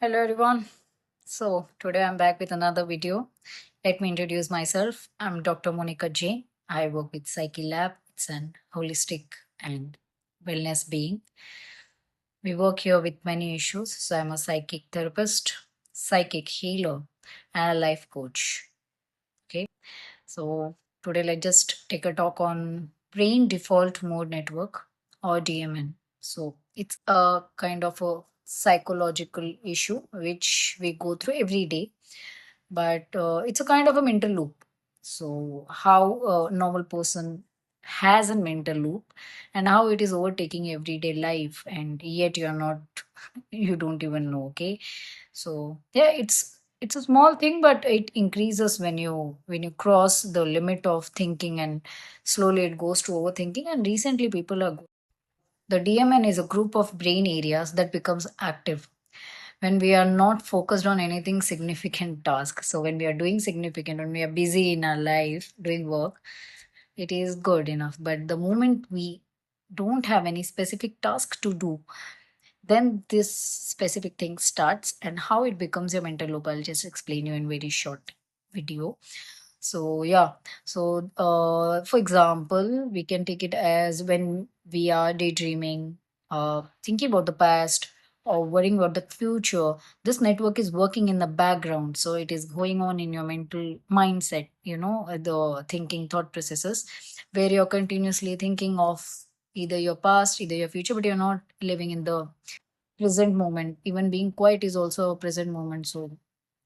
Hello everyone. So today I'm back with another video. Let me introduce myself. I'm Dr. Monica Jain. I work with Psyche Lab. It's an holistic and wellness being. We work here with many issues. So I'm a psychic therapist, psychic healer, and a life coach. Okay. So today let's just take a talk on brain default mode network or DMN. So it's a kind of a psychological issue which we go through every day, but it's a kind of a mental loop. So how a normal person has a mental loop and how it is overtaking everyday life, and yet you're not, you don't even know. Okay, so yeah, it's a small thing, but it increases when you cross the limit of thinking, and slowly it goes to overthinking. And recently, people are the DMN is a group of brain areas that becomes active when we are not focused on anything significant task. So when we are doing significant, when we are busy in our life doing work, it is good enough. But the moment we don't have any specific task to do, then this specific thing starts, and how it becomes your mental loop, I'll just explain you in very short video. So yeah, so for example, we can take it as when we are daydreaming, thinking about the past, or worrying about the future. This network is working in the background, so it is going on in your mental mindset, the thinking thought processes, where you're continuously thinking of either your past, either your future, but you're not living in the present moment. Even being quiet is also a present moment, so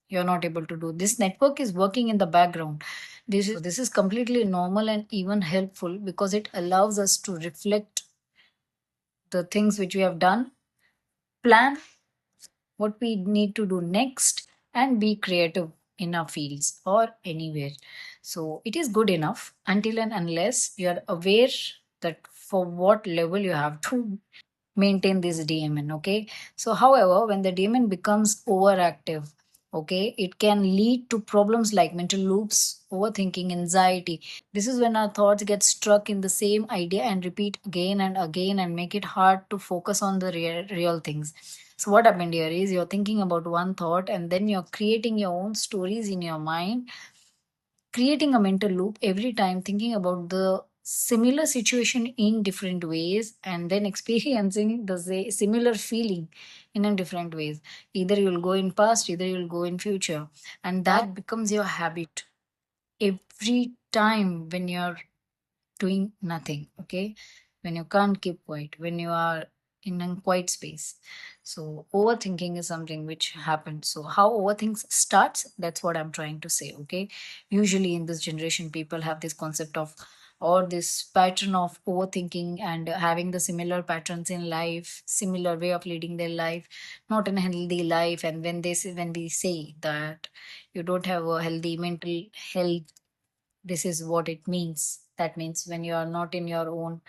you're not able to do this. Network is working in the background. This is completely normal and even helpful, because it allows us to reflect the things which we have done, plan what we need to do next, and be creative in our fields or anywhere. So it is good enough until and unless you are aware that for what level you have to maintain this DMN. Okay. So, however, when the DMN becomes overactive, okay, it can lead to problems like mental loops, overthinking, anxiety. This is when our thoughts get stuck in the same idea and repeat again and again, and make it hard to focus on the real things. So, what happened here is you're thinking about one thought, and then you're creating your own stories in your mind, creating a mental loop every time, thinking about the similar situation in different ways, and then experiencing the similar feeling in a different ways. Either you'll go in past, either you'll go in future, and that becomes your habit every time when you're doing nothing. Okay, when you can't keep quiet, when you are in a quiet space. So overthinking is something which happens. So how overthink starts, that's what I'm trying to say. Okay, usually in this generation, people have this concept of, or this pattern of overthinking, and having the similar patterns in life, similar way of leading their life, not a healthy life. And when we say that you don't have a healthy mental health, this is what it means. That means when you are not in your own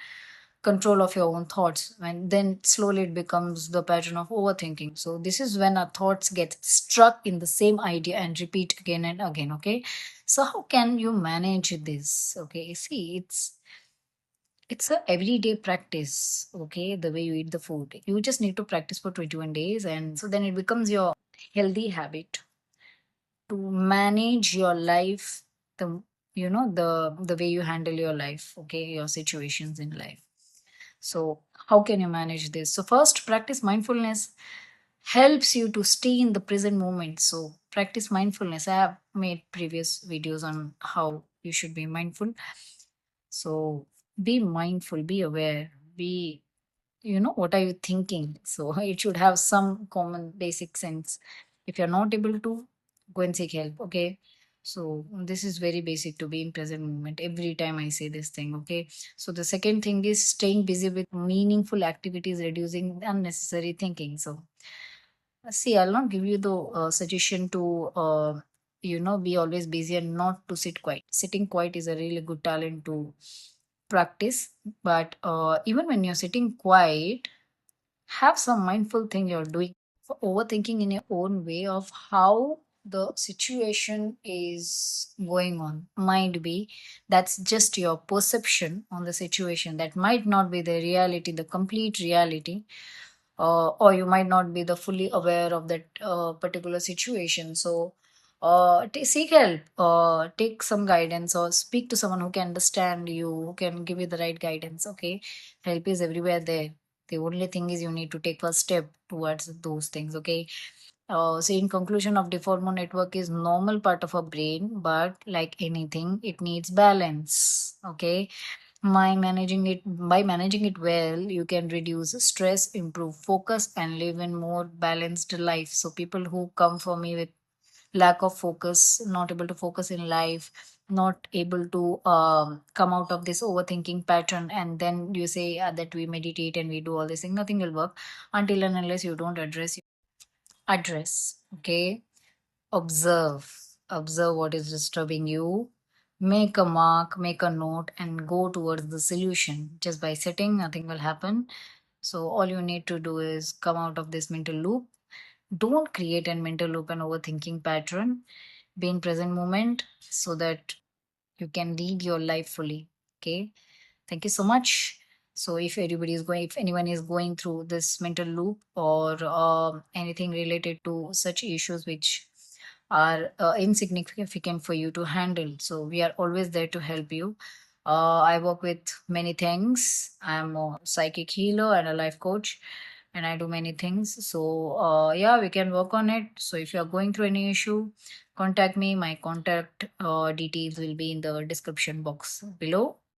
control of your own thoughts, and then slowly it becomes the pattern of overthinking. So this is when our thoughts get struck in the same idea and repeat again and again. Okay, so how can you manage this? Okay, see, it's a everyday practice. Okay, the way you eat the food, you just need to practice for 21 days, and so then it becomes your healthy habit to manage your life, the the way you handle your life, okay, your situations in life. So how can you manage this? So first, practice mindfulness helps you to stay in the present moment. So practice mindfulness. I have made previous videos on how you should be mindful. So be mindful, be aware, be, what are you thinking. So it should have some common basic sense. If you're not able to, go and seek help. Okay, so this is very basic, to be in present moment every time I say this thing. Okay, so the second thing is staying busy with meaningful activities, reducing unnecessary thinking. So see, I'll not give you the suggestion to be always busy and not to sit quiet. Sitting quiet is a really good talent to practice. But even when you're sitting quiet, have some mindful thing you're doing. For overthinking in your own way of how the situation is going on, might be that's just your perception on the situation, that might not be the reality, the complete reality. or you might not be the fully aware of that particular situation. So seek help, take some guidance, or speak to someone who can understand you, who can give you the right guidance. Okay, help is everywhere there. The only thing is you need to take first step towards those things. Okay. So in conclusion, of default mode network is normal part of our brain, but like anything, it needs balance. Okay, by managing it well, you can reduce stress, improve focus, and live in more balanced life. So people who come for me with lack of focus, not able to focus in life, not able to come out of this overthinking pattern, and then you say that we meditate and we do all this thing, nothing will work until and unless you don't address. Okay, observe what is disturbing you, make a mark, make a note, and go towards the solution. Just by sitting, nothing will happen. So all you need to do is come out of this mental loop. Don't create a mental loop and overthinking pattern. Be in present moment so that you can lead your life fully. Okay, thank you so much. So if anyone is going through this mental loop, or anything related to such issues which are insignificant for you to handle, so we are always there to help you. I work with many things. I'm a psychic healer and a life coach, and I do many things. So yeah, we can work on it. So if you are going through any issue, contact me. My contact details will be in the description box below.